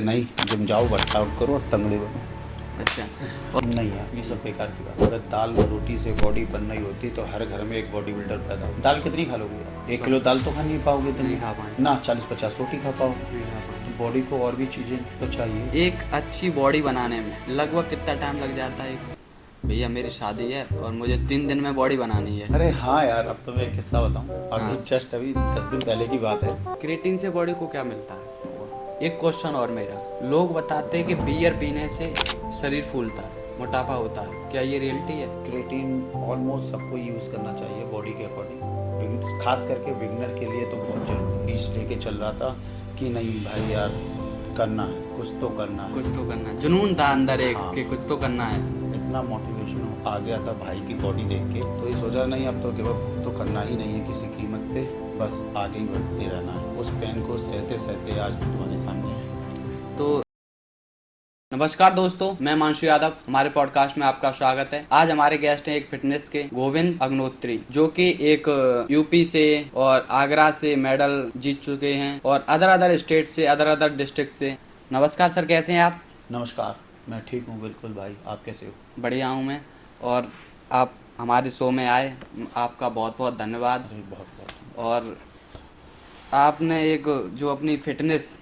नहीं, जिम जाओ, वर्कआउट करो और तगड़े बनो। अच्छा। और नहीं है, ये सब बेकार की बात है। अगर दाल और रोटी से बॉडी बन रही होती तो हर घर में एक बॉडी बिल्डर पैदा हो। दाल कितनी खा लोगे यार? 1 किलो दाल तो खा नहीं पाओगे तुम, नहीं खा पाएंगे। ना 40-50 रोटी खा पाओ। नहीं खा पाएंगे। तो बॉडी को और भी चीज़ें तो चाहिए। एक अच्छी बॉडी बनाने में लगभग कितना टाइम लग जाता है? भैया मेरी शादी है और मुझे 3 दिन में बॉडी बनानी है। अरे हाँ यार, अब तो मैं एक किस्सा बताऊँ। अभी हाँ। जस्ट अभी 10 दिन पहले की बात है। क्रिएटिन से बॉडी को क्या मिलता है? एक क्वेश्चन और मेरा, लोग बताते हैं कि बियर पीने से शरीर फूलता है, मोटापा होता है, क्या ये रियलिटी है? क्रिएटिन ऑलमोस्ट सबको यूज़ करना चाहिए बॉडी के अकॉर्डिंग, खास करके बिगनर के लिए तो बहुत जरूरी। बीच लेके चल रहा था कि नहीं भाई यार, करना है, कुछ तो करना है, कुछ तो करना है, जुनून था अंदर एक हाँ। कि कुछ तो करना है। इतना मोटिवेशन आ गया था भाई की बॉडी देख के, तो ये सोचा नहीं अब तो गिव अप तो करना ही नहीं है किसी कीमत पे, बस आगे ही बढ़ते रहना है। उस पेन को सहते सहते आज तुम्हारे सामने है। तो नमस्कार दोस्तों, मैं मानसू यादव, हमारे पॉडकास्ट में आपका स्वागत है। आज हमारे गेस्ट हैं एक फिटनेस के गोविंद अग्नोत्री, जो कि एक यूपी से और आगरा से मेडल जीत चुके हैं और अदर स्टेट से, अदर डिस्ट्रिक्ट से। नमस्कार सर, कैसे हैं आप? नमस्कार, मैं ठीक हूँ बिल्कुल भाई, आप कैसे हो? बढ़िया हूँ मैं। और आप हमारे शो में आए, आपका बहुत बहुत धन्यवाद। अरे बहुत बहुत। और आपने एक जो अपनी फिटनेस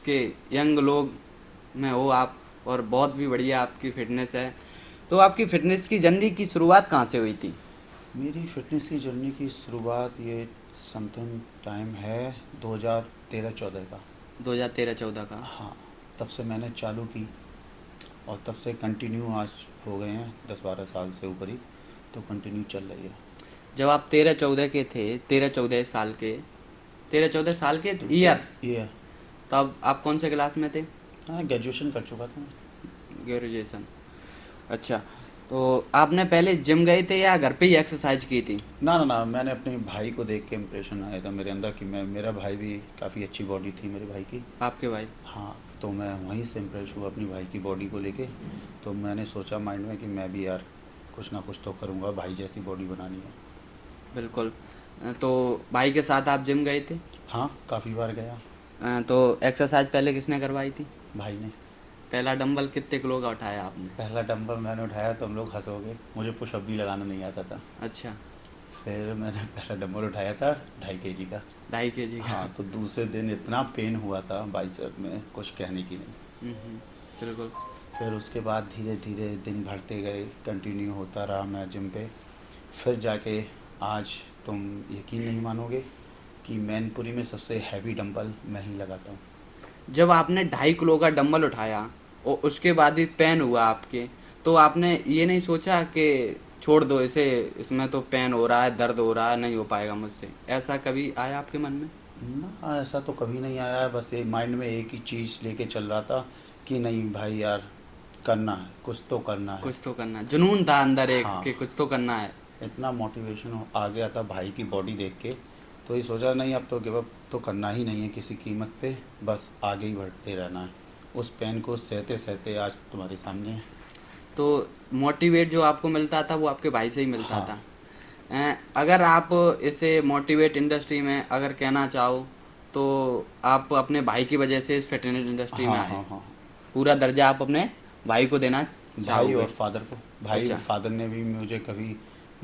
के यंग लोग में हो आप, और बहुत भी बढ़िया आपकी फिटनेस है। तो आपकी फिटनेस की जर्नी की शुरुआत कहाँ से हुई थी? मेरी फिटनेस की जर्नी की शुरुआत ये समथिंग टाइम है 2013-14 का। 2013-14 का। हाँ, तब से मैंने चालू की और तब से कंटिन्यू आज हो गए हैं 10-12 साल से ऊपर ही, तो कंटिन्यू चल रही है। जब आप 13-14 के थे, 13-14 साल के, 13-14 साल के ईयर, ये तब आप कौन से क्लास में थे? हाँ, ग्रेजुएशन कर चुका था। ग्रेजुएशन। अच्छा, तो आपने पहले जिम गए थे या घर पे ही एक्सरसाइज की थी? ना, मैंने अपने भाई को देख के इम्प्रेशन आया था मेरे अंदर कि मेरा भाई भी काफ़ी अच्छी बॉडी थी मेरे भाई की। आपके भाई? हाँ, तो मैं वहीं से इम्प्रेस हुआ अपनी भाई की बॉडी को लेके। तो मैंने सोचा माइंड में कि मैं भी यार कुछ ना कुछ तो करूँगा, भाई जैसी बॉडी बनानी है। बिल्कुल। तो भाई के साथ आप जिम गए थे? हाँ, काफ़ी बार गया। तो एक्सरसाइज पहले किसने करवाई थी? भाई ने। पहला डंबल कितने किलो का उठाया आपने? पहला डंबल मैंने उठाया तो हम लोग हंसोगे, मुझे पुशअप भी लगाना नहीं आता था। अच्छा। फिर मैंने पहला डंबल उठाया था 2.5 kg का। 2.5 kg का? हाँ, तो दूसरे दिन इतना पेन हुआ था बाइसेप में, कुछ कहने की नहीं। बिल्कुल। फिर उसके बाद धीरे धीरे दिन बढ़ते गए, कंटिन्यू होता रहा मैं जिम पे। फिर जाके आज तुम यकीन नहीं मानोगे कि मैनपुरी में सबसे हैवी डंबल मैं ही लगाता हूँ। जब आपने 2.5 किलो का डंबल उठाया और उसके बाद भी पेन हुआ आपके, तो आपने ये नहीं सोचा कि छोड़ दो इसे, इसमें तो पेन हो रहा है, दर्द हो रहा है, नहीं हो पाएगा मुझसे? ऐसा कभी आया आपके मन में? ना, ऐसा तो कभी नहीं आया है। बस ये माइंड में एक ही चीज़ लेके चल रहा था कि नहीं भाई यार, करना है, कुछ तो करना है। कुछ तो करना है, जुनून था अंदर एक हाँ। कि कुछ तो करना है। इतना मोटिवेशन आ गया था भाई की बॉडी देख के, तो ये सोचा नहीं अब तो गिव अप तो करना ही नहीं है किसी कीमत पे, बस आगे ही बढ़ते रहना है। उस पेन को सहते सहते आज तुम्हारे सामने है। तो मोटिवेट जो आपको मिलता था वो आपके भाई से ही मिलता हाँ। था। अगर आप इसे मोटिवेट इंडस्ट्री में अगर कहना चाहो, तो आप अपने भाई की वजह से इस फिटनेस इंडस्ट्री में हाँ आए। हाँ हाँ। पूरा दर्जा आप अपने भाई को देना भाई चाहोगे? और फादर को। भाई अच्छा। और फादर ने भी मुझे कभी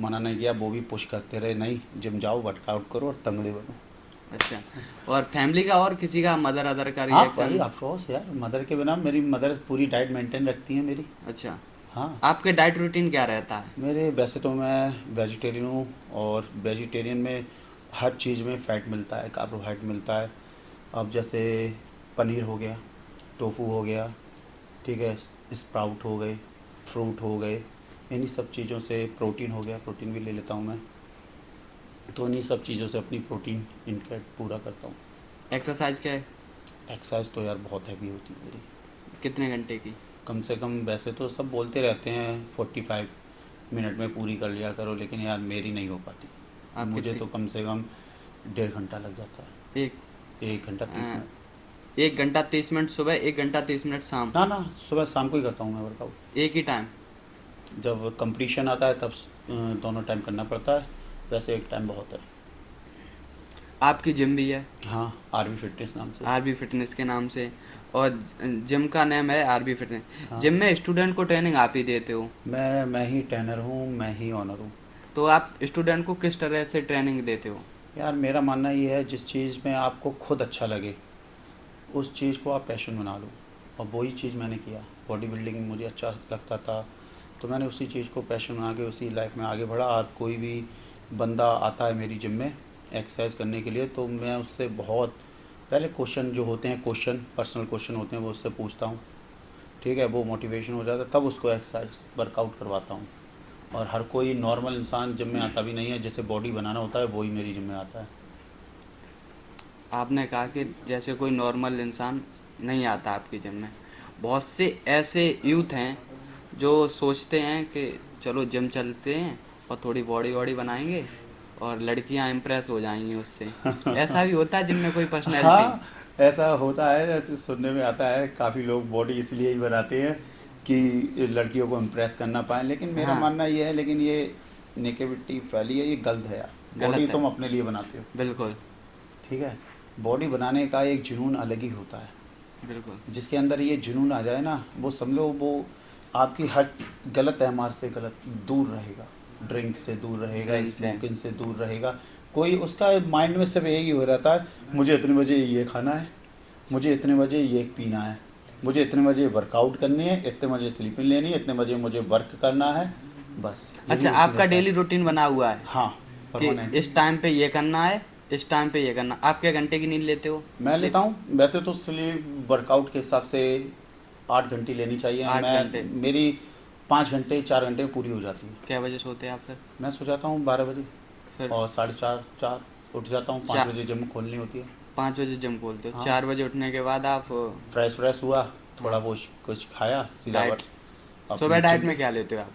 मना नहीं किया, वो भी पुश करते रहे, नहीं जिम जाओ, वर्कआउट करो और तगड़े बनो। अच्छा। और फैमिली का और किसी का, मदर अदर का हाँ भाई, रिएक्शन? ऑफकोर्स यार, मदर के बिना, मेरी मदर पूरी डाइट मेंटेन रखती है मेरी। अच्छा। हाँ, आपके डाइट रूटीन क्या रहता है? मेरे वैसे तो मैं वेजिटेरियन हूँ, और वेजिटेरियन में हर चीज़ में फ़ैट मिलता है, कार्बोहाइड्रेट मिलता है। अब जैसे पनीर हो गया, टोफू हो गया, ठीक है, स्प्राउट हो गए, फ्रूट हो गए, इन्हीं सब चीज़ों से प्रोटीन हो गया, प्रोटीन भी ले लेता हूँ मैं। तो इन्हीं सब चीज़ों से अपनी प्रोटीन इनटेक पूरा करता हूँ। एक्सरसाइज क्या है? एक्सरसाइज तो यार बहुत हैवी होती है मेरी। कितने घंटे की? कम से कम, वैसे तो सब बोलते रहते हैं 45 मिनट में पूरी कर लिया करो, लेकिन यार मेरी नहीं हो पाती। आप मुझे कितनी? तो कम से कम 1.5 घंटा लग जाता है। एक 1 घंटा 30 हाँ। मिनट। 1 घंटा 30 मिनट सुबह, 1 घंटा 30 मिनट शाम? ना, सुबह शाम को ही करता हूँ मैं वर्कआउट। एक ही टाइम? जब कंपटीशन आता है तब दोनों टाइम करना पड़ता है, वैसे एक टाइम बहुत है। आपकी जिम भी है? हाँ, आरवी फिटनेस नाम से। आरबी फिटनेस के नाम से। और जिम का नेम है आरबी फिटनेस। हाँ। जिम में स्टूडेंट को ट्रेनिंग आप ही देते हो, मैं ही ट्रेनर हूँ, मैं ही ऑनर हूँ। तो आप स्टूडेंट को किस तरह से ट्रेनिंग देते हो? यार मेरा मानना ये है, जिस चीज़ में आपको खुद अच्छा लगे उस चीज़ को आप पैशन बना लो, और वही चीज़ मैंने किया। बॉडी बिल्डिंग मुझे अच्छा लगता था, तो मैंने उसी चीज़ को पैशन बना के उसी लाइफ में आगे बढ़ा। अब कोई भी बंदा आता है मेरी जिम में एक्सरसाइज करने के लिए, तो मैं उससे बहुत पहले क्वेश्चन जो होते हैं, पर्सनल क्वेश्चन होते हैं, वो उससे पूछता हूँ। ठीक है, वो मोटिवेशन हो जाता है, तब उसको एक्सरसाइज वर्कआउट करवाता हूँ। और हर कोई नॉर्मल इंसान जिम में आता भी नहीं है, जिसे बॉडी बनाना होता है वही मेरी जिम में आता है। आपने कहा कि जैसे कोई नॉर्मल इंसान नहीं आता आपकी जिम में, बहुत से ऐसे यूथ हैं जो सोचते हैं कि चलो जिम चलते हैं और थोड़ी बॉडी वॉडी बनाएंगे और लड़कियां इम्प्रेस हो जाएंगी उससे। ऐसा भी होता है जिम में कोई पर्सनैलिटी? हाँ, ऐसा होता है। ऐसे सुनने में आता है, काफ़ी लोग बॉडी इसलिए ही बनाते हैं कि लड़कियों को इम्प्रेस करना पाएँ, लेकिन मेरा हाँ, मानना ये है, लेकिन ये नेगेटिविटी फैली है, ये गलत है यार। बॉडी गलत है, तुम अपने लिए बनाते हो, बिल्कुल ठीक है। बॉडी बनाने का एक जुनून अलग ही होता है। बिल्कुल। जिसके अंदर ये जुनून आ जाए ना, वो समझो वो आपकी हर गलत अहमार से गलत दूर रहेगा, ड्रिंक से दूर रहेगा, ड्रिंक से, स्मोकिंग से दूर रहेगा। कोई उसका माइंड में सिर्फ यही हो रहता है, मुझे इतने बजे ये खाना है, मुझे इतने बजे ये पीना है, मुझे इतने बजे वर्कआउट करनी है, इतने बजे स्लीपिंग लेनी है, इतने बजे मुझे वर्क करना है, बस अच्छा, यही आपका रहता है। डेली रूटीन बना हुआ है हाँ, कि परमानेंट। इस टाइम पे ये करना है, इस टाइम पे ये करना। आप क्या घंटे की नींद लेते हो? मैं लेता हूँ वैसे तो स्लीप वर्कआउट के हिसाब से 8 घंटे लेनी चाहिए। 8 घंटे? मैं मेरी 5 घंटे 4 घंटे में पूरी हो जाती है। क्या बजे सोते हैं आप फिर? मैं सो जाता हूँ 12 बजे, फिर और 4:30 4 उठ जाता हूँ। 5 बजे जिम खोलनी होती है। 5 बजे जिम खोलते हो, हाँ, 4 बजे उठने के बाद आप फ्रेश फ्रेश हुआ, थोड़ा वो कुछ खाया, सीधा डाइट, सुबह अपने डाइट जिम में पे। क्या लेते हो आप?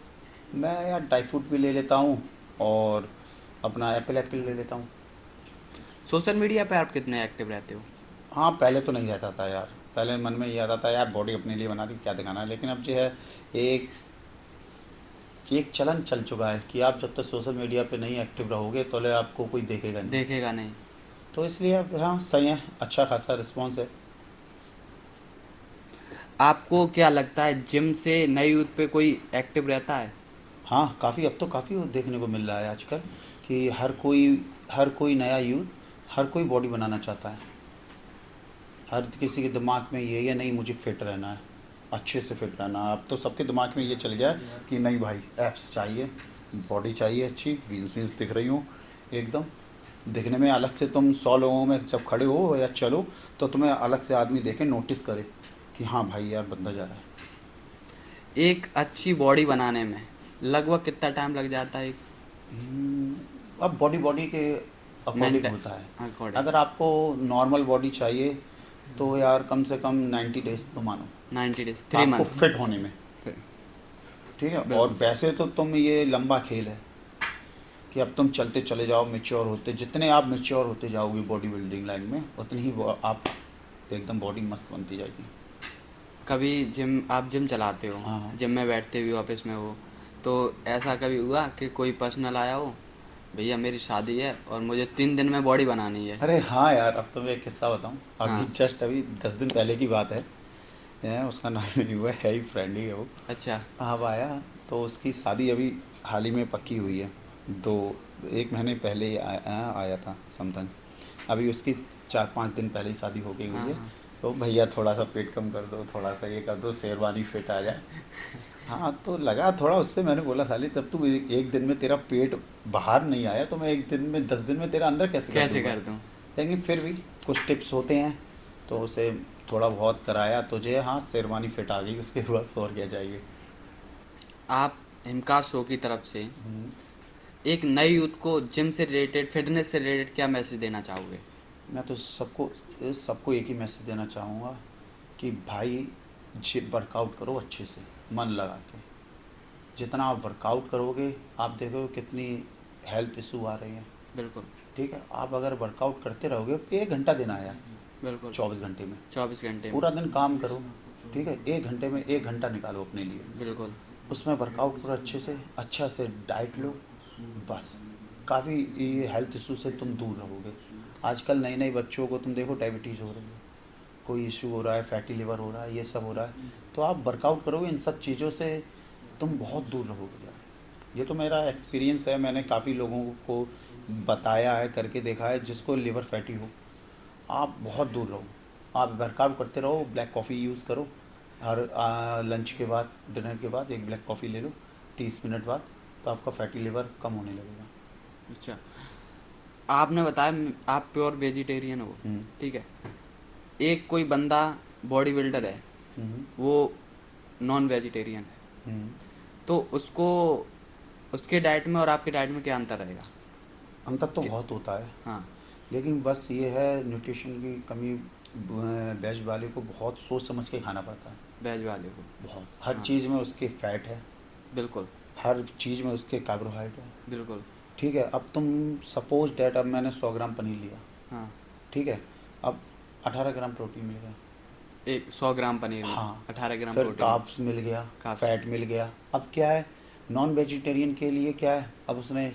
मैं यार ड्राई फ्रूट भी ले लेता हूँ, और अपना एप्पल ले लेता हूँ। सोशल मीडिया पे आप कितने एक्टिव रहते हो? हाँ, पहले तो नहीं रहता था यार। पहले मन में ये आता था यार, बॉडी अपने लिए बना रही, क्या दिखाना है। लेकिन अब जो है, एक एक चलन चल चुका है कि आप जब तक सोशल मीडिया पे नहीं एक्टिव रहोगे तो ले आपको कोई देखेगा नहीं। देखेगा नहीं। तो इसलिए अब हाँ सही है, अच्छा खासा रिस्पॉन्स है। आपको क्या लगता है जिम से नए यूथ पे कोई एक्टिव रहता है? हाँ, काफ़ी, अब तो काफ़ी देखने को मिल रहा है आजकल कि हर कोई नया यूथ, हर कोई बॉडी बनाना चाहता है। हर किसी के दिमाग में ये है, नहीं मुझे फिट रहना है, अच्छे से फिट रहना है। अब तो सबके दिमाग में ये चल गया है कि नहीं भाई, एप्स चाहिए, बॉडी चाहिए अच्छी, वीन्स वीन्स दिख रही हूँ एकदम दिखने में अलग से। तुम 100 लोगों में जब खड़े हो या चलो, तो तुम्हें अलग से आदमी देखे, नोटिस करे कि हाँ भाई यार बंदा जा रहा है। एक अच्छी बॉडी बनाने में लगभग कितना टाइम लग जाता है? अब बॉडी बॉडी के अकॉर्डिंग मेंटेन होता है। अकॉर्डिंग अगर आपको नॉर्मल बॉडी चाहिए तो यार कम से कम 90 डेज तो मानो 90 डेज, 3 आपको मंथ फिट होने में। फिर ठीक है, और बिल्कुल। वैसे तो तुम, ये लंबा खेल है कि अब तुम चलते चले जाओ, मेच्योर होते, जितने आप मेच्योर होते जाओगे बॉडी बिल्डिंग लाइन में, उतनी ही आप एकदम बॉडी मस्त बनती जाएगी। कभी आप जिम चलाते हो, हाँ हाँ। जिम में बैठते भी हो, ऑफिस में हो, तो ऐसा कभी हुआ कि कोई पर्सनल आया हो, भैया मेरी शादी है और मुझे 3 दिन में बॉडी बनानी है? अरे हाँ यार, अब तो मैं एक किस्सा बताऊँ। हाँ। अभी 10 दिन पहले की बात है। उसका नाम नहीं हुआ है, ही फ्रेंड ही है वो। अच्छा। अब आया, तो उसकी शादी अभी हाल ही में पक्की हुई है। दो 1 महीने पहले ही आया था समथिंग। अभी उसकी 4-5 दिन पहले ही शादी हो गई हुई हाँ है। हाँ। तो भैया थोड़ा सा पेट कम कर दो, थोड़ा सा ये कर दो, शेरवानी फिट आ जाए। हाँ, तो लगा थोड़ा उससे। मैंने बोला साली, तब तू एक दिन में तेरा पेट बाहर नहीं आया, तो मैं एक दिन में 10 दिन में तेरा अंदर कैसे कैसे दूंगा? कर दूँ? लेकिन फिर भी कुछ टिप्स होते हैं, तो उसे थोड़ा बहुत कराया, तुझे हाँ शेरवानी फिट आ गई, उसके बाद और क्या चाहिए। आप हिमका शो की तरफ से हम्म, एक नए यूथ को जिम से रिलेटेड, फिटनेस से रिलेटेड क्या मैसेज देना चाहोगे? मैं तो सबको एक ही मैसेज देना चाहूँगा कि भाई, वर्कआउट करो अच्छे से, मन लगा के। जितना आप वर्कआउट करोगे, आप देखोगे कितनी हेल्थ इशू आ रही है। बिल्कुल ठीक है, आप अगर वर्कआउट करते रहोगे, 1 घंटा देना है यार, बिल्कुल। 24 घंटे में। 24 घंटे में। पूरा दिन काम करो, ठीक है, 1 घंटे में 1 घंटा निकालो अपने लिए, बिल्कुल उसमें वर्कआउट करो अच्छे से, अच्छा से डाइट लो, बस। काफ़ी ये हेल्थ इशू से तुम दूर रहोगे। आजकल नए नए बच्चों को तुम देखो, डायबिटीज़ हो रही है, कोई इशू हो रहा है, फैटी लिवर हो रहा है, ये सब हो रहा है, तो आप वर्कआउट करोगे, इन सब चीज़ों से तुम बहुत दूर रहोगे यार। ये तो मेरा एक्सपीरियंस है, मैंने काफ़ी लोगों को बताया है, करके देखा है, जिसको लिवर फैटी हो आप बहुत दूर रहो। आप वर्कआउट करते रहो, ब्लैक कॉफ़ी यूज़ करो, हर लंच के बाद, डिनर के बाद एक ब्लैक कॉफ़ी ले लो 30 मिनट बाद, तो आपका फैटी लिवर कम होने लगेगा। अच्छा, आपने बताया आप प्योर वेजिटेरियन हो, हम्म, ठीक है। एक कोई बंदा बॉडी बिल्डर है, हम्म, वो नॉन वेजिटेरियन है, हम्म। तो उसको उसके डाइट में और आपके डाइट में क्या अंतर रहेगा? अंतर तो कि- बहुत होता है, हाँ, लेकिन बस ये है न्यूट्रिशन की कमी। वेज वाले को बहुत सोच समझ के खाना पड़ता है, वेज वाले को। बहुत। हर हाँ, चीज़ में उसके फैट है, बिल्कुल हर चीज़ में उसके कार्बोहाइड्रेट है। बिल्कुल। ठीक है, अब तुम सपोज डैट, अब मैंने 100 ग्राम पनीर लिया, हाँ, ठीक है, अब 18 ग्राम प्रोटीन मिल गया। एक 100 ग्राम पनीर में हाँ, 18 ग्राम फिर प्रोटीन। कार्ब्स मिल गया, कार्ब्स। फैट मिल गया। अब क्या है, नॉन वेजिटेरियन के लिए क्या है, अब उसने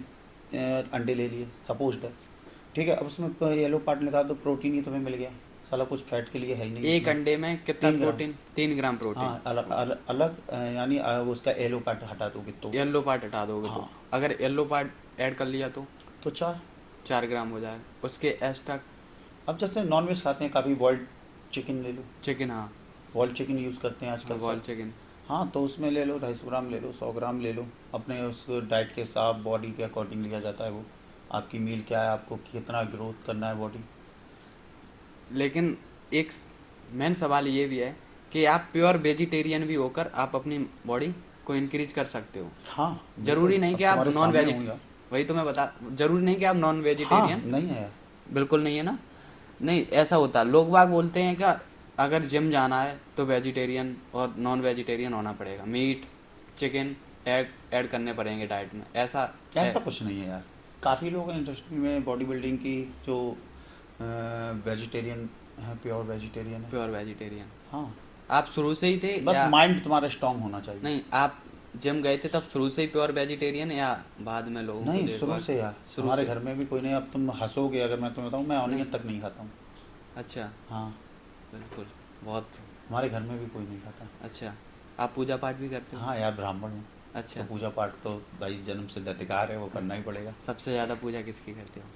अंडे ले लिए सपोज डैट, ठीक है, अब उसमें येलो पार्ट लगा दो, प्रोटीन ही तुम्हें मिल गया, साला कुछ फैट के लिए है ही नहीं एक उसमें। अंडे में कितना 3 ग्राम। प्रोटीन? 3 gram protein. हाँ, अलग अलग अलग यानी उसका येलो पार्ट हटा दोगे तो। येलो पार्ट हटा दोगे तो, हाँ, अगर येलो पार्ट ऐड कर लिया तो तो 4। 4 ग्राम हो जाएगा उसके एक्स्ट्रा। अब जैसे नॉन वेज खाते हैं काफ़ी, बॉइल्ड चिकन ले लो, चिकन, हाँ, बॉइल्ड चिकन यूज़ करते हैं आजकल बॉयल सब। चिकन। हाँ, तो उसमें ले लो 250 ग्राम ले लो, 100 ग्राम ले लो, अपने उस डाइट के हिसाब, बॉडी के अकॉर्डिंग लिया जाता है वो। आपकी मील क्या है, आपको कितना ग्रोथ करना है बॉडी। लेकिन एक मेन सवाल ये भी है कि आप प्योर वेजिटेरियन भी होकर आप अपनी बॉडी को इंक्रीज कर सकते हो। हाँ, जरूरी बिल्कुल, नहीं अब कि आप तुम्हारे नॉन सामने वेजिट हूँ यार। वही तो मैं बता, जरूरी नहीं कि आप नॉन हाँ, वेजिटेरियन। नहीं है यार। बिल्कुल नहीं है ना। नहीं, ऐसा होता है, लोग बाग बोलते हैं कि अगर जिम जाना है तो वेजिटेरियन और नॉन वेजिटेरियन होना पड़ेगा, मीट चिकन ऐड करने पड़ेंगे डाइट में, ऐसा है? ऐसा कुछ नहीं है यार। काफ़ी लोग हैं इंडस्ट्री में बॉडी बिल्डिंग की, जो वेजिटेरियन है, प्योर वेजिटेरियन है। Pure vegetarian. हाँ, आप शुरू से ही थे बस या माइंड तुम्हारा स्ट्रांग होना चाहिए। नहीं? आप जिम गए थे तब शुरू से ही प्योर वेजिटेरियन या बाद में लोगों को नहीं, देख शुरू भाग? से यार, शुरू हमारे से। घर में भी कोई नहीं। अब तुम हंसोगे अगर मैं तुम्हें बताऊँ, मैं ऑनियन नहीं। तक नहीं खाता हूँ। अच्छा, हाँ, बिल्कुल, बहुत हमारे घर में भी कोई नहीं खाता। अच्छा। आप पूजा पाठ भी करते हो? हाँ यार, ब्राह्मण हूँ, तो अच्छा। पूजा पाठ तो भाई जन्म से अधिकार है, वो करना ही पड़ेगा। सबसे ज़्यादा पूजा किसकी करते हो?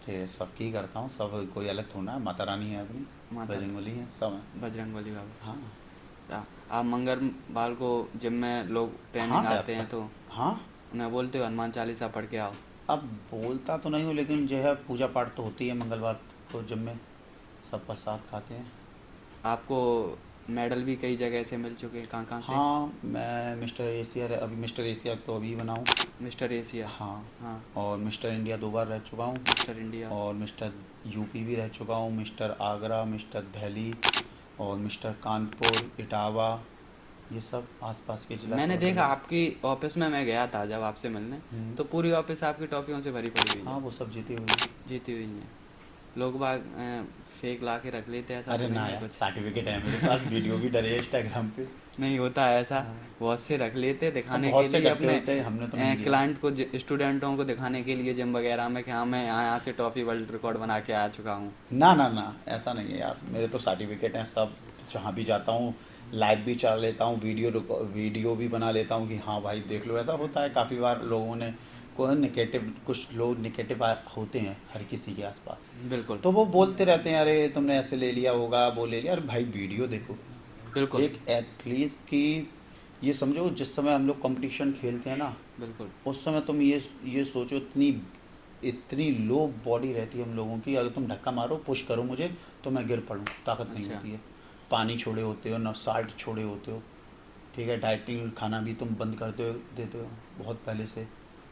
ये सबकी करता हूँ, सब कोई अलग थोड़ा है। माता रानी है अपनी, माता बजरंगबली है, सब है। बजरंगबली बाबा। हाँ, आप मंगलवार को जिम में लोग ट्रेनिंग हाँ आते हैं यार, तो हाँ। उन्हें बोलते हो हनुमान चालीसा पढ़ के आओ? अब बोलता तो नहीं हूँ, लेकिन जो है पूजा पाठ तो होती है मंगलवार को जिम में, सब प्रसाद खाते हैं। आपको मेडल भी कई जगह से मिल चुके हैं, कहाँ कहाँ से? हाँ, मैं मिस्टर एशिया, अभी मिस्टर एशिया तो अभी बना हूँ। Mister Asia. हाँ, हाँ, और मिस्टर इंडिया 2 बार रह चुका हूँ, मिस्टर इंडिया। और मिस्टर यूपी भी रह चुका हूँ, मिस्टर आगरा, मिस्टर दिल्ली, और मिस्टर कानपुर, इटावा, ये सब आसपास के जिला मैंने cover देखा किया। आपकी ऑफिस में, मैं गया था जब आपसे मिलने, हम्म, तो पूरी ऑफिस आपकी टॉफियों से भरी पड़ी हुई हाँ, है, वो सब जीती हुई है। जीती हुई है। लोग बाग फेक ला के रख लेते हैं, ऐसा अरे तो ना नहीं है यार, कुछ? सर्टिफिकेट है मेरे पास, वीडियो भी डले इंस्टाग्राम पे। नहीं होता है ऐसा, हाँ, बहुत से रख लेते हैं अब दिखाने के बहुत से लिए करते अपने होते हैं, हमने तो नहीं लिया। क्लाइंट को, स्टूडेंटों को दिखाने के लिए जिम वगैरह में कि हाँ मैं यहाँ से टॉफी वर्ल्ड रिकॉर्ड बना के आ चुका हूँ। ना ना ना, ऐसा नहीं है यार, मेरे तो सर्टिफिकेट हैं सब। जहाँ भी जाता हूँ लाइव भी चला लेता हूँ, वीडियो भी बना लेता हूँ कि हाँ भाई देख लो। ऐसा होता है काफ़ी बार, लोगों ने कोई निगेटिव, कुछ लोग निगेटिव होते हैं हर किसी के आसपास, बिल्कुल तो वो बोलते रहते हैं, अरे तुमने ऐसे ले लिया होगा, वो ले लिया। अरे भाई वीडियो देखो, बिल्कुल एक एथलीट की, ये समझो जिस समय हम लोग कंपटीशन खेलते हैं ना, बिल्कुल। उस समय तुम ये सोचो, इतनी इतनी लो बॉडी रहती है हम लोगों की, अगर तुम धक्का मारो, पुश करो मुझे, तो मैं गिर पड़ूँ, ताकत नहीं अच्छा। होती है। पानी छोड़े होते हो ना, साल्ट छोड़े होते हो, ठीक है, डाइटिंग खाना भी तुम बंद कर देते हो बहुत पहले से।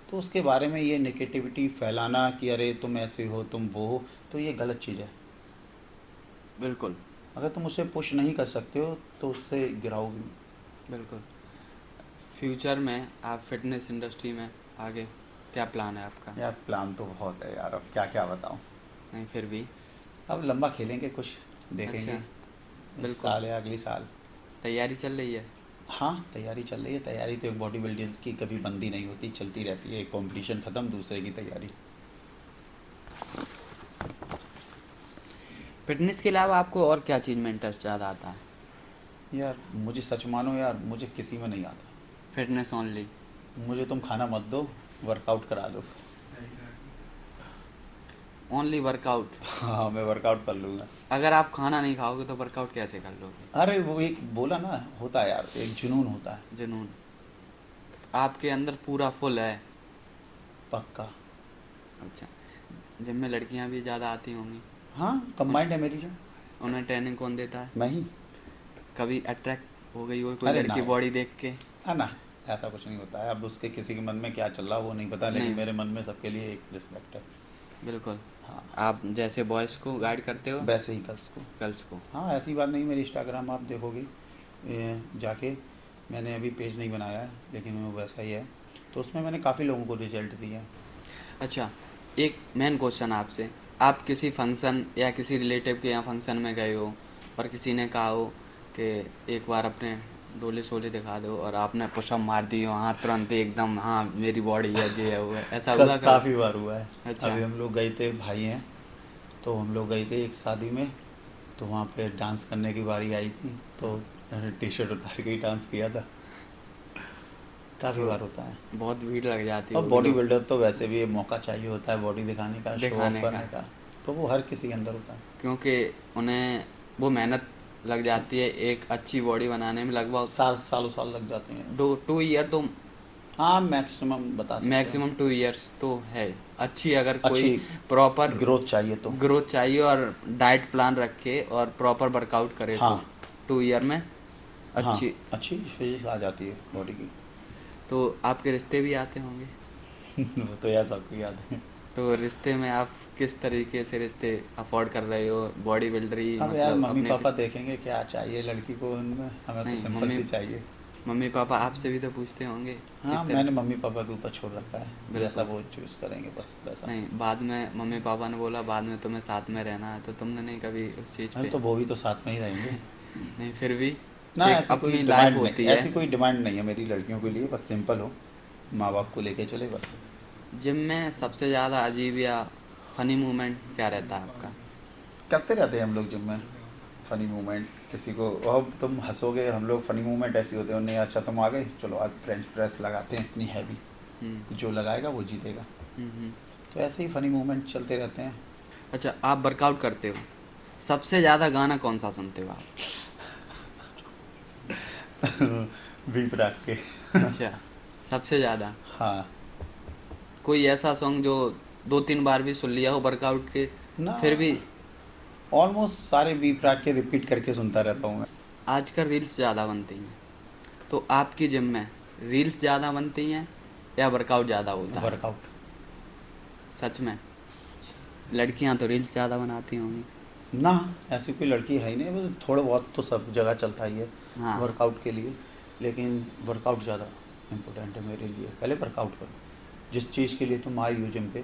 तो उसके बारे में ये नेगेटिविटी फैलाना कि अरे तुम ऐसे हो, तुम वो हो, तो ये गलत चीज़ है। बिल्कुल अगर तुम उसे पुश नहीं कर सकते हो तो उससे गिराओगे। बिल्कुल। फ्यूचर में आप फिटनेस इंडस्ट्री में आगे क्या प्लान है आपका? यार प्लान तो बहुत है यार, अब क्या क्या बताऊँ। नहीं, फिर भी अब लंबा खेलेंगे, कुछ देखेंगे। अच्छा, इस बिल्कुल। साल या अगली साल। तैयारी चल रही है? हाँ, तैयारी चल रही है। तैयारी तो एक बॉडी बिल्डर की कभी बंदी नहीं होती, चलती रहती है। एक कंपटीशन ख़त्म, दूसरे की तैयारी। फिटनेस के अलावा आपको और क्या चीज़ में इंटरेस्ट ज़्यादा आता है? यार मुझे सच मानो यार, मुझे किसी में नहीं आता। Fitness only. मुझे तुम खाना मत दो, वर्कआउट करा लो। Only workout. हाँ, मैं वर्कआउट कर लूँगा। अगर आप खाना नहीं खाओगे तो वर्कआउट कैसे कर लोगे? अरे वो एक बोला ना, होता है यार, एक जुनून होता है। जुनून आपके अंदर पूरा फुल है। पक्का। अच्छा, जिम में लड़कियां भी ज़्यादा आती होंगी। हाँ, कंबाइंड है मेरी जो। उन्हें ट्रेनिंग कौन देता है? मैं ही। कभी अट्रैक्ट हो गई हो कोई अरे लड़की ना। बॉडी देख के? हाँ ना, ऐसा कुछ नहीं होता है। अब उसके किसी के मन में क्या चल रहा है वो नहीं पता, लेकिन नहीं। मेरे मन में सबके लिए एक रिस्पेक्ट है। बिल्कुल। हाँ, आप जैसे बॉयज़ को गाइड करते हो वैसे ही गर्ल्स को। गर्ल्स को। हाँ, ऐसी बात नहीं, मेरी इंस्टाग्राम आप देखोगे जाके, मैंने अभी पेज नहीं बनाया है, लेकिन वो वैसा ही है। तो उसमें मैंने काफ़ी लोगों को रिजल्ट दिया है। अच्छा, एक मेन क्वेश्चन आपसे। आप किसी फंक्शन या किसी रिलेटिव के यहाँ फंक्शन में गए हो और किसी ने कहा हो कि एक बार अपने डोले शोले दिखा दो और आपने पुशअप मार दी हो, हाँ तुरंत एकदम, हाँ मेरी बॉडी है, ये है वो है, ऐसा हुआ कभी? काफ़ी बार हुआ है। अच्छा। अभी हम लोग गए थे, भाई हैं, तो हम लोग गए थे एक शादी में, तो वहाँ पे डांस करने की बारी आई थी, तो मैंने टी शर्ट उतार के ही डांस किया था। काफ़ी तो बार होता है। बहुत भीड़ लग जाती और होगी बॉडी लोग बिल्डर तो वैसे भी मौका चाहिए होता है बॉडी दिखाने का, शो ऑफ दिखाने करने का। का, तो वो हर किसी के अंदर होता है। क्योंकि उन्हें वो मेहनत लग जाती है एक अच्छी बॉडी बनाने में, लगभग सालों साल लग जाते हैं। 2 ईयर तो हाँ, मैक्सिमम बता सकते हैं। मैक्सिमम 2 ईयर्स तो है। अच्छी अगर कोई अच्छी प्रॉपर ग्रोथ चाहिए तो। ग्रोथ चाहिए और डाइट प्लान रखे और प्रॉपर वर्कआउट करे हाँ। तो 2 ईयर में हाँ, अच्छी। अच्छी फिजिक्स आ जाती है बॉडी की। तो आपके रिश्ते भी आते होंगे? वो तो यार सबको याद है। तो रिश्ते में आप किस तरीके से रिश्ते अफोर्ड कर रहे हो? बॉडी बिल्डरी अब यार मतलब मम्मी अपने पापा देखेंगे क्या चाहिए लड़की को उनमें, हमें तो नहीं, सिंपल मम्मी सी चाहिए। मम्मी पापा आपसे भी तो पूछते होंगे हाँ, किस तरह? मैंने मम्मी पापा के ऊपर छोड़ रखा है, बिल्कुल। जैसा वो चूज करेंगे बस वैसा। नहीं, बाद में मम्मी पापा ने बोला बाद में तुम्हें साथ में रहना है, तो तुमने नहीं कभी उस चीज़ अरे पे? तो वो भी तो साथ में ही रहेंगे। नहीं, फिर भी ना, एक ऐसी कोई अपनी लाइफ डिमांड होती नहीं, है। ऐसी कोई डिमांड नहीं है मेरी लड़कियों के लिए, बस सिंपल हो, माँ बाप को लेके चले बस। जिम में सबसे ज़्यादा अजीब या फनी मोमेंट क्या रहता है आपका? करते रहते हैं हम लोग जिम में फ़नी मूवमेंट, किसी को अब तुम हंसोगे, हम लोग फ़नी मूवमेंट ऐसे होते हैं, नहीं अच्छा तुम आ गए, चलो आज फ्रेंच प्रेस लगाते हैं इतनी हैवी, हम्म, जो लगाएगा वो जीतेगा। हम्म। तो ऐसे ही फ़नी मूवमेंट चलते रहते हैं। अच्छा, आप वर्कआउट करते हो, सबसे ज़्यादा गाना कौन सा सुनते हो आप? बीप रख के। अच्छा, सबसे ज़्यादा हाँ कोई ऐसा सॉन्ग जो 2-3 बार भी सुन लिया हो वर्कआउट के ना, फिर भी? ऑलमोस्ट सारे बीप रख के रिपीट करके सुनता रहता हूँ मैं। आजकल रील्स ज़्यादा बनती हैं, तो आपकी जिम में रील्स ज़्यादा बनती हैं या वर्कआउट ज़्यादा होता है? वर्कआउट। सच में? लड़कियां तो रील्स ज़्यादा बनाती होंगी। ना, ऐसी कोई लड़की है ही नहीं, बस थोड़ा बहुत तो सब जगह चलता ही है हाँ। वर्कआउट के लिए, लेकिन वर्कआउट ज़्यादा इम्पोर्टेंट है मेरे लिए। पहले वर्कआउट करो, जिस चीज़ के लिए तुम आए हो जिम पे,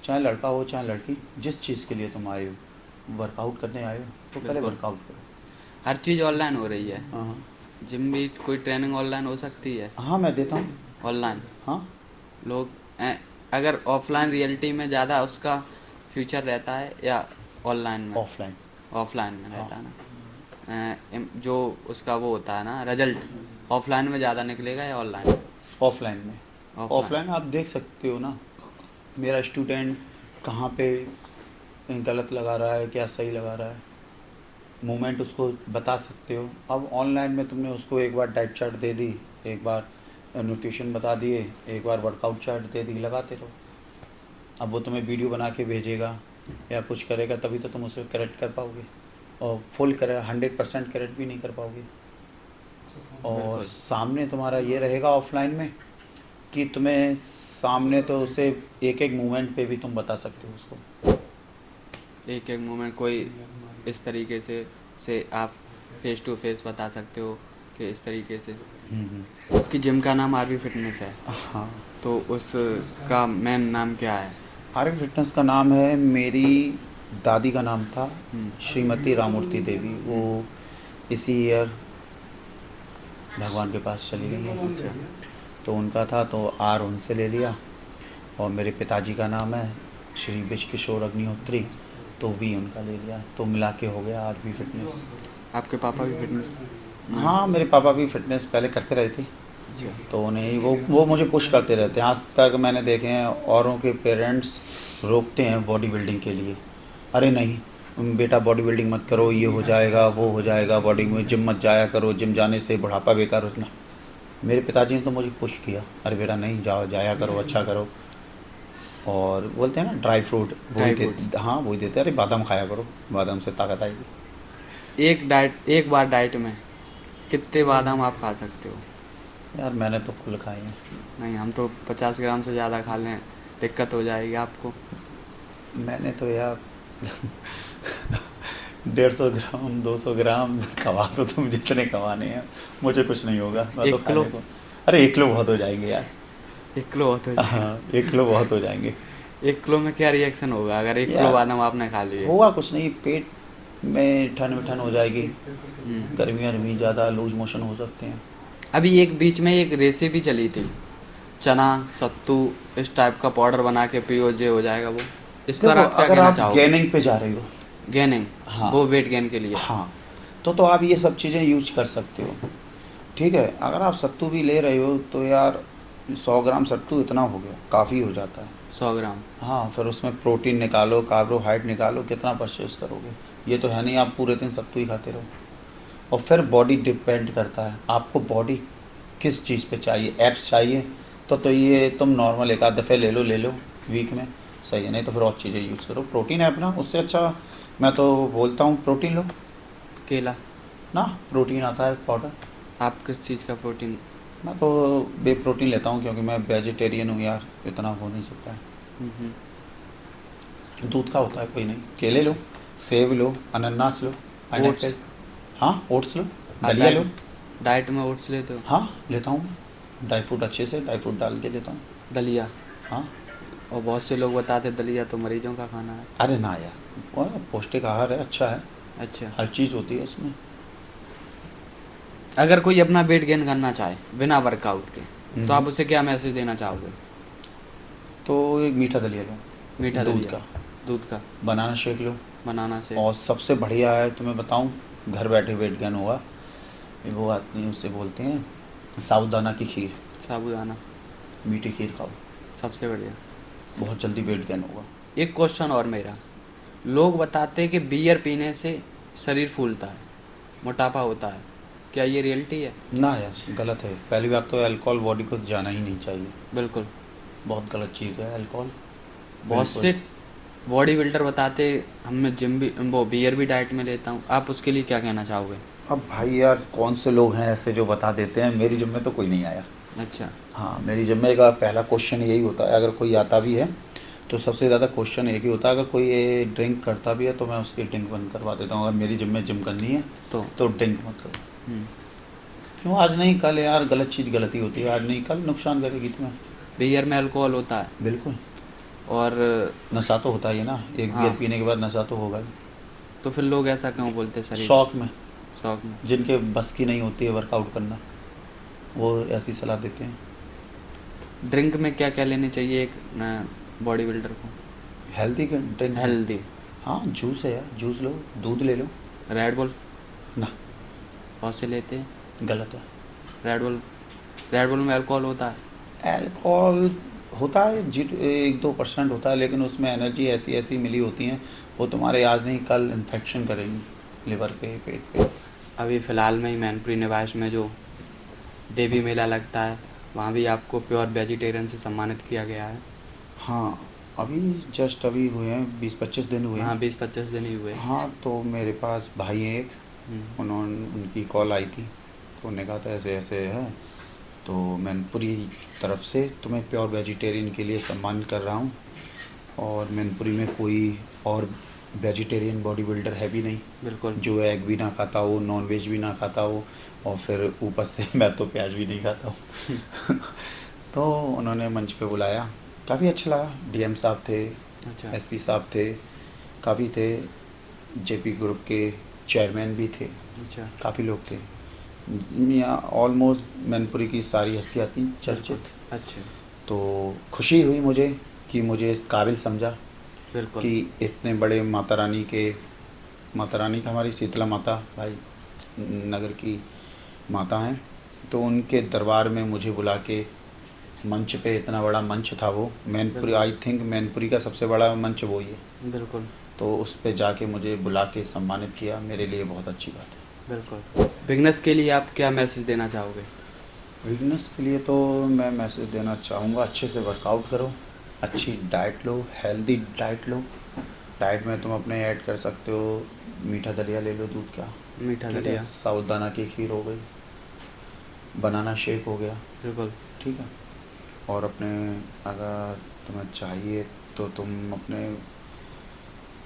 चाहे लड़का हो चाहे लड़की, जिस चीज़ के लिए तुम आए हो, वर्कआउट करने आए हो, तो पहले बिल्कुल। वर्कआउट करो। हर चीज़ ऑनलाइन हो रही है, हाँ जिम भी कोई ट्रेनिंग ऑनलाइन हो सकती है। हाँ, मैं देता हूँ। ऑनलाइन हाँ, लोग अगर ऑफलाइन रियलिटी में ज़्यादा उसका फ्यूचर रहता है या ऑनलाइन में? ऑफलाइन। ऑफलाइन में हाँ। रहता है ना। जो उसका वो होता है ना रिजल्ट, ऑफलाइन में ज़्यादा निकलेगा या ऑनलाइन? ऑफलाइन में। ऑफलाइन आप देख सकते हो ना, मेरा स्टूडेंट कहाँ पे गलत लगा रहा है, क्या सही लगा रहा है, मूवमेंट उसको बता सकते हो। अब ऑनलाइन में तुमने उसको एक बार डाइट चार्ट दे दी, एक बार न्यूट्रिशन बता दिए, एक बार वर्कआउट चार्ट दे दी, लगाते रहो। अब वो तुम्हें वीडियो बना के भेजेगा या कुछ करेगा, तभी तो तुम उसे करेक्ट कर पाओगे, और फुल करे 100% करेक्ट भी नहीं कर पाओगे। और बिल्कुल। सामने तुम्हारा ये रहेगा ऑफलाइन में कि तुम्हें सामने तो उसे एक एक मूवमेंट पे भी तुम बता सकते हो उसको। एक एक मोमेंट कोई इस तरीके से आप फेस टू फेस बता सकते हो कि इस तरीके से। आपकी जिम का नाम आरवी फिटनेस है, हाँ, तो उसका मेन नाम क्या है? आर्मी फिटनेस का नाम है, मेरी दादी का नाम था हम्म। श्रीमती रामूर्ति देवी, वो इसी ईयर भगवान के पास चली गई है। अच्छा। तो उनका था, तो आर उनसे ले लिया। और मेरे पिताजी का नाम है श्री विश किशोर अग्निहोत्री, तो वी उनका ले लिया, तो मिला के हो गया आरवी फिटनेस। आपके पापा भी फिटनेस? हाँ, मेरे पापा भी फिटनेस पहले करते रहे थे, अच्छा। तो उन्हें वो मुझे पुश करते रहते हैं। आज तक मैंने देखे हैं औरों के पेरेंट्स रोकते हैं बॉडी बिल्डिंग के लिए, अरे नहीं बेटा बॉडी बिल्डिंग मत करो, ये हो जाएगा वो हो जाएगा, बॉडी में जिम मत जाया करो, जिम जाने से बुढ़ापा बेकार होना। मेरे पिताजी ने तो मुझे पुश किया, अरे बेटा नहीं जाओ, जाया करो, अच्छा करो। और बोलते हैं ना ड्राई फ्रूट, ड्राई वही फ्रूट्स। देते, हाँ वही देते, अरे बादाम खाया करो, बादाम से ताकत आएगी। एक बार डाइट में कितने बादाम आप खा सकते हो? यार मैंने तो फुल खाए हैं। नहीं, हम तो 50 ग्राम से ज़्यादा खा लें, दिक्कत हो जाएगी आपको। मैंने तो यार 150 ग्राम 200 ग्राम खवा दो तुम, जितने खवाने हैं, मुझे कुछ नहीं होगा। मैं तो 1 किलो? खाने को, अरे 1 किलो बहुत हो जाएंगे यार। 1 किलो बहुत हो जाएगा? हाँ 1 किलो बहुत हो जाएंगे। 1 किलो में क्या रिएक्शन होगा अगर 1 किलो यार, बादाम आपने खा लिए? होगा कुछ नहीं, पेट में ठन हो जाएगी, हम्म। गर्मी ज़्यादा, लूज मोशन हो सकते हैं। अभी एक बीच में एक रेसिपी चली थी, चना सत्तू इस टाइप का पाउडर बना के पियो, जे हो जाएगा वो। इस पर देखो आप क्या अगर कहना आप चाहोगे? गेनिंग पे जा रहे हो, गेनिंग? हाँ। वो वेट गेन के लिए? हाँ, तो आप ये सब चीज़ें यूज कर सकते हो, ठीक है। अगर आप सत्तू भी ले रहे हो तो यार 100 ग्राम सत्तू इतना हो गया, काफ़ी हो जाता है। 100 ग्राम? हाँ, फिर उसमें प्रोटीन निकालो, कार्बोहाइड्रेट निकालो, कितना परचेज करोगे? ये तो है नहीं आप पूरे दिन सत्तू ही खाते रहो। और फिर बॉडी डिपेंड करता है आपको बॉडी किस चीज़ पे चाहिए। एप्स चाहिए तो ये तुम नॉर्मल एक आध दफ़े ले लो वीक में, सही है, नहीं तो फिर और चीज़ें यूज़ करो। प्रोटीन ऐप ना, उससे अच्छा मैं तो बोलता हूँ प्रोटीन लो केला? ना, प्रोटीन आता है पाउडर। आप किस चीज़ का प्रोटीन? मैं तो बे प्रोटीन लेता हूँ क्योंकि मैं वेजिटेरियन हूँ यार, इतना हो नहीं सकता है। दूध का होता है, कोई नहीं, केले लो, सेब लो, अनानास लो, पाइनएप्पल, हाँ ओट्स लो, दलिया लो। डाइट में ओट्स लेते हो? हाँ लेता हूँ मैं, ड्राई फ्रूट अच्छे से ड्राई फ्रूट डाल के लेता हूँ। दलिया? हाँ। और बहुत से लोग बताते हैं दलिया तो मरीजों का खाना है। अरे ना यार, वो पौष्टिक आहार है, अच्छा है, अच्छा। हर चीज़ होती है उसमें। अगर कोई अपना वेट गेन करना चाहे बिना वर्कआउट के, तो आप उसे क्या मैसेज देना चाहोगे? तो एक मीठा दलिया लो, मीठा दूध दलिया? का, दूध का बनाना शेक लो। बनाना से? और सबसे बढ़िया है तुम्हें बताऊं, घर बैठे वेट गेन होगा, वो आती है, उससे बोलते हैं साबूदाना की खीर। साबूदाना? मीठी खीर खाओ, सबसे बढ़िया। बहुत जल्दी वेट गेन होगा। एक क्वेश्चन और मेरा, लोग बताते हैं कि बियर पीने से शरीर फूलता है, मोटापा होता है, क्या ये रियलिटी है? ना यार गलत है। पहली बात तो अल्कोहल बॉडी को जाना ही नहीं चाहिए, बिल्कुल। बहुत गलत चीज़ है अल्कोहल। बहुत से बॉडी बिल्डर बताते हम जिम भी वो बियर भी डाइट में लेता हूँ, आप उसके लिए क्या कहना चाहोगे? अब भाई यार कौन से लोग हैं ऐसे जो बता देते हैं, मेरी जिम में तो कोई नहीं आया। अच्छा। हाँ, मेरी जिम में का पहला क्वेश्चन यही होता है, अगर कोई आता भी है तो सबसे ज़्यादा क्वेश्चन एक ही होता है, अगर कोई ये ड्रिंक करता भी है तो मैं उसकी ड्रिंक बंद करवा देता हूँ। अगर मेरी जिम में जिम करनी है तो ड्रिंक मत करो। क्यों, आज नहीं कल यार गलत चीज़ गलती होती है, आज नहीं कल नुकसान करेगी तुम्हें। बियर में अल्कोहल होता है? बिल्कुल। और नशा तो होता ही है ना, एक हाँ। बियर पीने के बाद नशा तो होगा ही। तो फिर लोग ऐसा क्यों बोलते हैं? शरीर शौक में, शौक में? जिनके बस की नहीं होती है वर्कआउट करना, वो ऐसी सलाह देते हैं। ड्रिंक में क्या क्या लेनी चाहिए एक बॉडी बिल्डर को? Healthy drink, healthy? हाँ जूस है यार, जूस लो, दूध ले लो। Red bull? ना, बहुत से लेते हैं। गलत है। रेड बुल में अल्कोहल होता है? अल्कोहल होता है 1-2% होता है, लेकिन उसमें एनर्जी ऐसी ऐसी मिली होती हैं, वो तुम्हारे आज नहीं कल इन्फेक्शन करेंगी लिवर पे, पेट पे। अभी फ़िलहाल में ही मैनपुरी निवास में जो देवी मेला लगता है, वहाँ भी आपको प्योर वेजिटेरियन से सम्मानित किया गया है। हाँ, अभी जस्ट अभी हुए हैं 20-25 दिन हुए हैं। हाँ, 20-25 दिन ही हुए। हाँ, तो मेरे पास भाई हैं एक, उनकी कॉल आई थी, तो उन्होंने कहा था ऐसे ऐसे है, तो मैनपुरी तरफ से तुम्हें प्योर वेजिटेरियन के लिए सम्मान कर रहा हूँ। और मैनपुरी में कोई और वेजिटेरियन बॉडी बिल्डर है भी नहीं, बिल्कुल, जो एग भी ना खाता हो, नॉन वेज भी ना खाता हो, और फिर ऊपर से मैं तो प्याज भी नहीं खाता हूँ। तो उन्होंने मंच पे बुलाया, काफ़ी अच्छा लगा। डीएम साहब थे, अच्छा, एसपी साहब थे, काफ़ी थे, जेपी ग्रुप के चेयरमैन भी थे, अच्छा, काफ़ी लोग थे। यहाँ ऑलमोस्ट मैनपुरी की सारी हस्तियाँ थी चर्चित। अच्छा। तो खुशी हुई मुझे कि मुझे इस काबिल समझा, बिल्कुल। कि इतने बड़े माता रानी का हमारी शीतला माता भाई नगर की माता हैं, तो उनके दरबार में मुझे बुला के मंच पे, इतना बड़ा मंच था वो मैनपुरी, बिल्कुल। आई थिंक मैनपुरी का सबसे बड़ा मंच वो ही है। बिल्कुल। तो उस पे जाके मुझे बुला के सम्मानित किया, मेरे लिए बहुत अच्छी बात है। बिल्कुल। बिगनर्स के लिए आप क्या मैसेज देना चाहोगे? बिगनर्स के लिए तो मैं मैसेज देना चाहूँगा, अच्छे से वर्कआउट करो, अच्छी डाइट लो, हेल्दी डाइट लो। डाइट में तुम अपने ऐड कर सकते हो, मीठा दलिया ले लो, दूध का, मीठा ठीक है, दलिया। साबूदाना की खीर हो गई, बनाना शेक हो गया, बिल्कुल। ठीक है। और अपने अगर तुम्हें चाहिए तो तुम अपने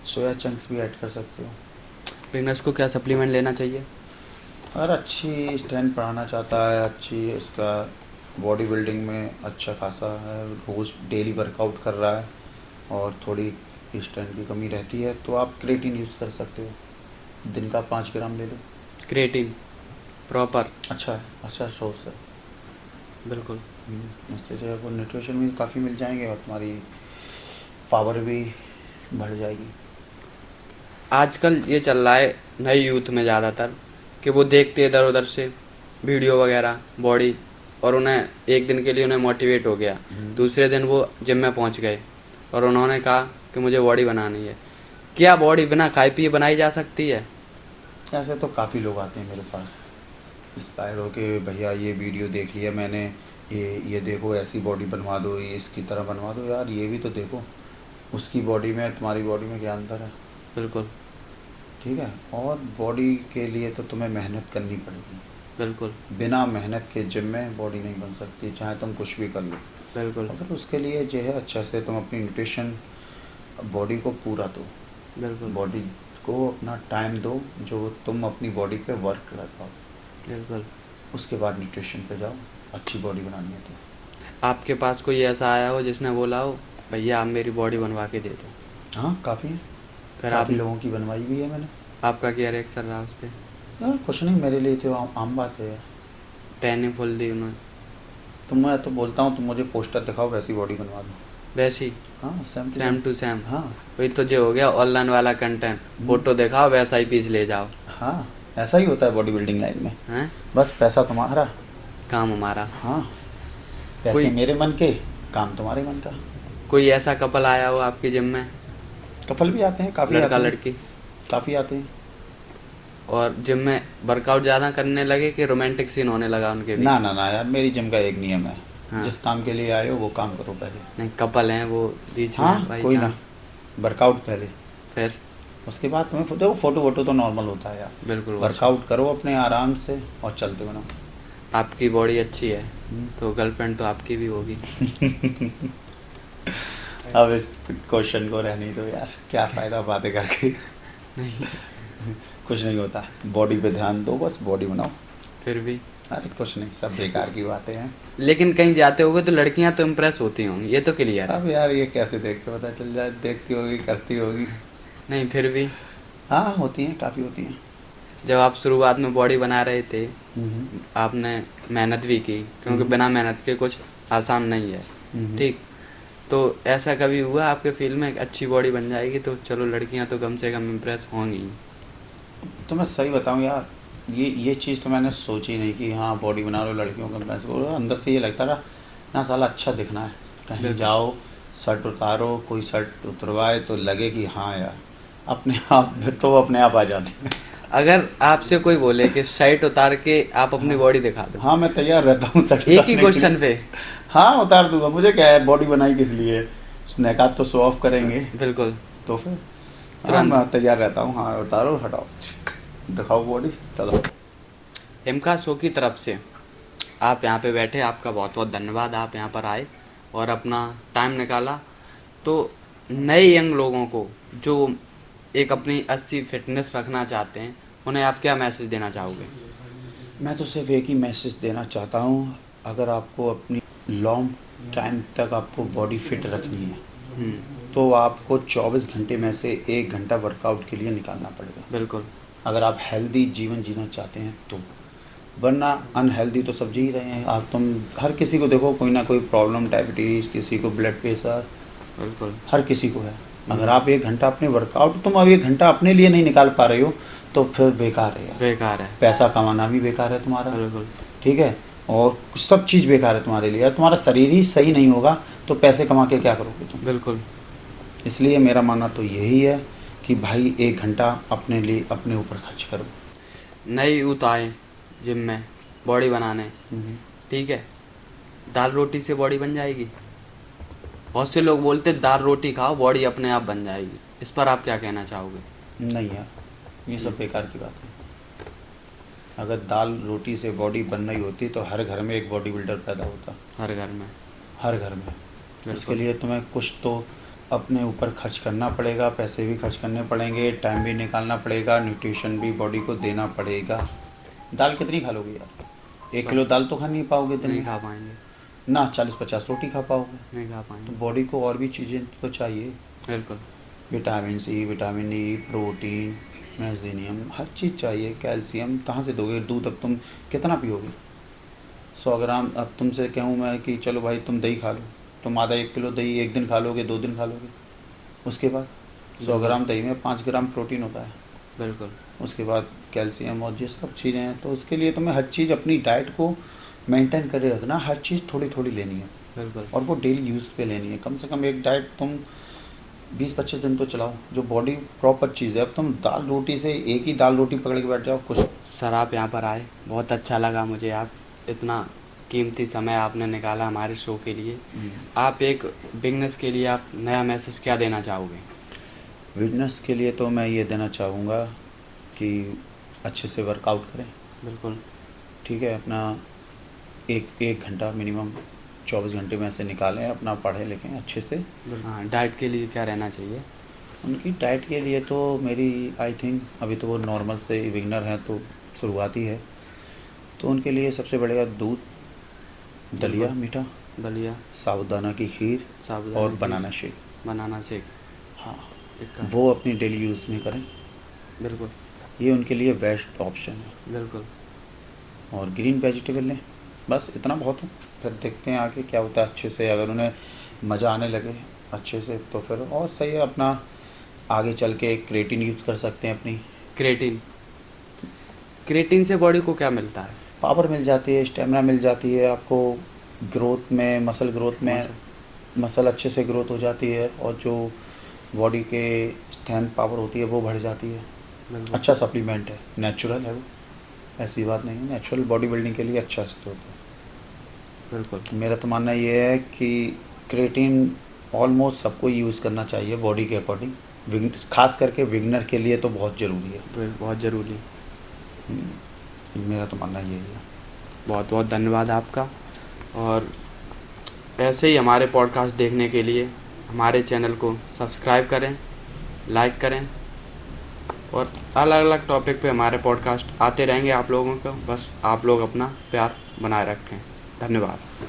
सोया चंक्स भी ऐड कर सकते हो। बिगनर्स को क्या सप्लीमेंट लेना चाहिए? अगर अच्छी स्ट्रेंथ बढ़ाना चाहता है, अच्छी उसका बॉडी बिल्डिंग में अच्छा खासा है, रोज़ डेली वर्कआउट कर रहा है और थोड़ी स्ट्रेंथ की कमी रहती है, तो आप क्रेटिन यूज़ कर सकते हो, दिन का 5 ग्राम ले लो। Creatine proper. अच्छा है, अच्छा सोर्स है। बिल्कुल। इससे जो है वो न्यूट्रिशन भी काफ़ी मिल जाएंगे और तुम्हारी पावर भी बढ़ जाएगी। आजकल ये चल रहा है नए यूथ में ज़्यादातर कि वो देखते इधर उधर से वीडियो वगैरह बॉडी, और उन्हें एक दिन के लिए उन्हें मोटिवेट हो गया, दूसरे दिन वो जिम में पहुंच गए और उन्होंने कहा कि मुझे बॉडी बनानी है। क्या बॉडी बिना खाए पिए बनाई जा सकती है? ऐसे तो काफ़ी लोग आते हैं मेरे पास इंस्पायर हो के, भैया ये वीडियो देख लिया मैंने, ये देखो ऐसी बॉडी बनवा दो, ये इसकी तरह बनवा दो। यार ये भी तो देखो, उसकी बॉडी में तुम्हारी बॉडी में क्या अंतर है, बिल्कुल। ठीक है। और बॉडी के लिए तो तुम्हें मेहनत करनी पड़ेगी, बिल्कुल। बिना मेहनत के जिम में बॉडी नहीं बन सकती, चाहे तुम कुछ भी कर लो। बिल्कुल। और फिर उसके लिए जो है अच्छे से तुम अपनी न्यूट्रिशन, बॉडी को पूरा दो, बिल्कुल। बॉडी को अपना टाइम दो जो तुम अपनी बॉडी पे वर्क कर पाओ, बिल्कुल। उसके बाद न्यूट्रिशन पे जाओ, अच्छी बॉडी बनानी है तो। आपके पास कोई ऐसा आया हो जिसने बोला हो भैया आप मेरी बॉडी बनवा के दे दो? हाँ काफ़ी है, फिर आप काफ़ी लोगों की बनवाई भी है मैंने। आपका क्या रिएक्शन रहा उस पर? यार कुछ नहीं, मेरे लिए तो आम बात है यार। ट्रेनिंग फुल दी उन्होंने? तुम, मैं तो बोलता हूँ तुम मुझे पोस्टर दिखाओ, वैसी बॉडी बनवा दो। वैसी? हाँ सेम टू सेम। हाँ वही तो जो हो गया ऑनलाइन वाला कंटेंट, फोटो दिखाओ वैसा ही पीस ले जाओ। हाँ, ऐसा ही होता है बॉडी बिल्डिंग लाइन में, हैं? बस पैसा तुम्हारा, काम हमारा। हाँ, पैसे कोई- मेरे मन के, काम तुम्हारे मन का। कोई ऐसा कपल आया हो आपके जिम में, कपल भी आते हैं, काफ़ी लड़का आते हैं, लड़की, काफ़ी आते हैं। और जिम में वर्कआउट ज्यादा करने लगे कि रोमांटिक सीन होने लगा उनके बीच? ना ना ना यार, मेरी जिम का एक नियम है, हाँ। जिस काम के लिए आए हो वो काम करो पहले। नहीं, कपल हैं वो बीच में हाँ भाई कोई ना, चांस। वर्कआउट पहले, फिर? उसके बाद तुम्हें देखो, फोटो वोटो तो नॉर्मल होता है यार, बिल्कुल। वर्कआउट करो अपने आराम से और चलते बनो। आपकी बॉडी अच्छी है तो गर्लफ्रेंड तो आपकी भी होगी। अब इस क्वेश्चन को रहने दो यार, क्या फ़ायदा बातें करके। नहीं, कुछ नहीं होता, बॉडी पे ध्यान दो, बस बॉडी बनाओ। फिर भी। अरे कुछ नहीं, सब बेकार की बातें हैं। लेकिन कहीं जाते होगे तो लड़कियां तो इम्प्रेस होती होंगी, ये तो क्लियर है। अब यार ये कैसे देख के पता चल जाए, देखती होगी, करती होगी। नहीं फिर भी हाँ होती हैं, काफ़ी होती हैं। जब आप शुरुआत में बॉडी बना रहे थे आपने मेहनत भी की, क्योंकि बिना मेहनत के कुछ आसान नहीं है, ठीक? तो ऐसा कभी हुआ आपके फील्ड में अच्छी बॉडी बन जाएगी तो चलो लड़कियां तो कम से कम इम्प्रेस होंगी? तो मैं सही बताऊं यार, ये चीज़ तो मैंने सोची नहीं कि हाँ बॉडी बना लो लड़कियों का इम्प्रेस करो। अंदर से ये लगता रहा ना, साला अच्छा दिखना है, कहीं बिल्कुल। जाओ शर्ट उतारो, कोई शर्ट उतरवाए तो लगे कि हाँ यार, अपने आप तो अपने आप आ जाती है। अगर आपसे कोई बोले कि शर्ट उतार के आप अपनी बॉडी दिखा दो, हाँ मैं तैयार रहता हूँ शर्ट एक ही उतारने के क्वेश्चन लिए। पे? हाँ उतार दूंगा, मुझे क्या है, बॉडी बनाई किस लिए, स्नैकात तो शो ऑफ करेंगे, बिल्कुल। तो फिर तुरंत। मैं तैयार रहता हूँ। हाँ उतारो, हटाओ, दिखाओ बॉडी, चलो। एमका शो की तरफ से आप यहाँ पे बैठे, आपका बहुत बहुत धन्यवाद, आप यहाँ पर आए और अपना टाइम निकाला। तो नए यंग लोगों को जो एक अपनी अच्छी फिटनेस रखना चाहते हैं, उन्हें आप क्या मैसेज देना चाहोगे? मैं तो सिर्फ एक ही मैसेज देना चाहता हूँ, अगर आपको अपनी लॉन्ग टाइम तक आपको बॉडी फिट रखनी है तो आपको 24 घंटे में से 1 घंटा वर्कआउट के लिए निकालना पड़ेगा। बिल्कुल। अगर आप हेल्दी जीवन जीना चाहते हैं तो, वरना अनहेल्दी तो सब जी ही रहे हैं आप। तुम हर किसी को देखो, कोई ना कोई प्रॉब्लम, डायबिटीज़, किसी को ब्लड प्रेशर, बिल्कुल। हर किसी को है। अगर आप 1 घंटा अपने वर्कआउट तुम अब 1 घंटा अपने लिए नहीं निकाल पा रहे हो तो फिर बेकार है यार। बेकार है। पैसा कमाना भी बेकार है तुम्हारा, बिल्कुल। ठीक है, और सब चीज़ बेकार है तुम्हारे लिए। यार तुम्हारा शरीर ही सही नहीं होगा तो पैसे कमा के क्या करोगे तुम। बिल्कुल। इसलिए मेरा मानना तो यही है कि भाई 1 घंटा अपने लिए अपने ऊपर खर्च करो। नई यूथ आए जिम में बॉडी बनाने, ठीक है, दाल रोटी से बॉडी बन जाएगी। बहुत से लोग बोलते दाल रोटी खाओ बॉडी अपने आप बन जाएगी, इस पर आप क्या कहना चाहोगे? नहीं यार, ये सब बेकार की बात है। अगर दाल रोटी से बॉडी बन रही होती तो हर घर में एक बॉडी बिल्डर पैदा होता, हर घर में। हर घर में। बिल्कुल। उसके लिए तुम्हें कुछ तो अपने ऊपर खर्च करना पड़ेगा, पैसे भी खर्च करने पड़ेंगे, टाइम भी निकालना पड़ेगा, न्यूट्रिशन भी बॉडी को देना पड़ेगा। दाल कितनी खा लोगे यार? 1 किलो दाल तो खा नहीं पाओगे दिन नहीं में खा पाएंगे। ना, 40-50 रोटी खा पाओगे। नहीं खा तो पाएंगे। बॉडी को और भी चीज़ें तो चाहिए, बिल्कुल। Vitamin C, vitamin E, protein, magnesium, हर चीज़ चाहिए। कैल्शियम कहाँ से दोगे? दूध अब तुम कितना पियोगे? 100 ग्राम। अब तुमसे कहूँ मैं कि चलो भाई तुम दही खा लो, तुम आधा 1 किलो दही एक दिन खा लोगे, 2 दिन खा लोगे, उसके बाद 100 ग्राम दही में 5 ग्राम प्रोटीन होता है, बिल्कुल। उसके बाद कैल्शियम और ये सब चीज़ें हैं। तो उसके लिए तुम्हें हर चीज़ अपनी डाइट को मेंटेन करे रखना, हर चीज़ थोड़ी थोड़ी लेनी है बिल्कुल। और वो डेली यूज़ पे लेनी है। कम से कम एक डाइट तुम 20-25 दिन तो चलाओ, जो बॉडी प्रॉपर चीज़ है। अब तुम दाल रोटी से एक ही दाल रोटी पकड़ के बैठ जाओ, कुछ। सर आप यहाँ पर आए, बहुत अच्छा लगा मुझे, आप इतना कीमती समय आपने निकाला हमारे शो के लिए। आप एक बिगनर्स के लिए आप नया मैसेज क्या देना चाहोगे? बिजनेस के लिए तो मैं ये देना चाहूँगा कि अच्छे से वर्कआउट करें, बिल्कुल। ठीक है, अपना एक घंटा मिनिमम 24 घंटे में से निकालें, अपना पढ़ें लिखें अच्छे से। हाँ, डाइट के लिए क्या रहना चाहिए? उनकी डाइट के लिए तो मेरी आई थिंक अभी तो वो नॉर्मल से बिगनर हैं तो शुरुआती है, तो उनके लिए सबसे बढ़िया दूध, दलिया मीठा, दलिया, साबूदाना की खीर साबुदाना और की- बनाना शेक। Banana shake. हाँ, एक- वो अपनी डेली यूज़ में करें, बिल्कुल। ये उनके लिए बेस्ट ऑप्शन है। बिल्कुल। और ग्रीन वेजिटेबल लें, बस इतना बहुत है। फिर देखते हैं आगे क्या होता है। अच्छे से अगर उन्हें मज़ा आने लगे अच्छे से तो फिर और सही है, अपना आगे चल के क्रेटिन यूज़ कर सकते हैं अपनी। क्रेटिन, क्रेटिन से बॉडी को क्या मिलता है? पावर मिल जाती है, स्टेमिना मिल जाती है आपको, ग्रोथ में, मसल ग्रोथ में मसल अच्छे से ग्रोथ हो जाती है, और जो बॉडी के स्ट्रेंथ पावर होती है वो बढ़ जाती है। बिल्कुल। अच्छा सप्लीमेंट है, नेचुरल है वो, ऐसी बात नहीं है। नेचुरल बॉडी बिल्डिंग के लिए अच्छा स्रोत है। बिल्कुल। मेरा तो मानना ये है कि क्रेटिन ऑलमोस्ट सबको यूज़ करना चाहिए बॉडी के अकॉर्डिंग, खास करके बिगनर के लिए तो बहुत ज़रूरी है। बहुत ज़रूरी। मेरा तो मानना यही है। बहुत बहुत धन्यवाद आपका। और ऐसे ही हमारे पॉडकास्ट देखने के लिए हमारे चैनल को सब्सक्राइब करें, लाइक करें, और अलग अलग टॉपिक पे हमारे पॉडकास्ट आते रहेंगे आप लोगों को। बस आप लोग अपना प्यार बनाए रखें। धन्यवाद।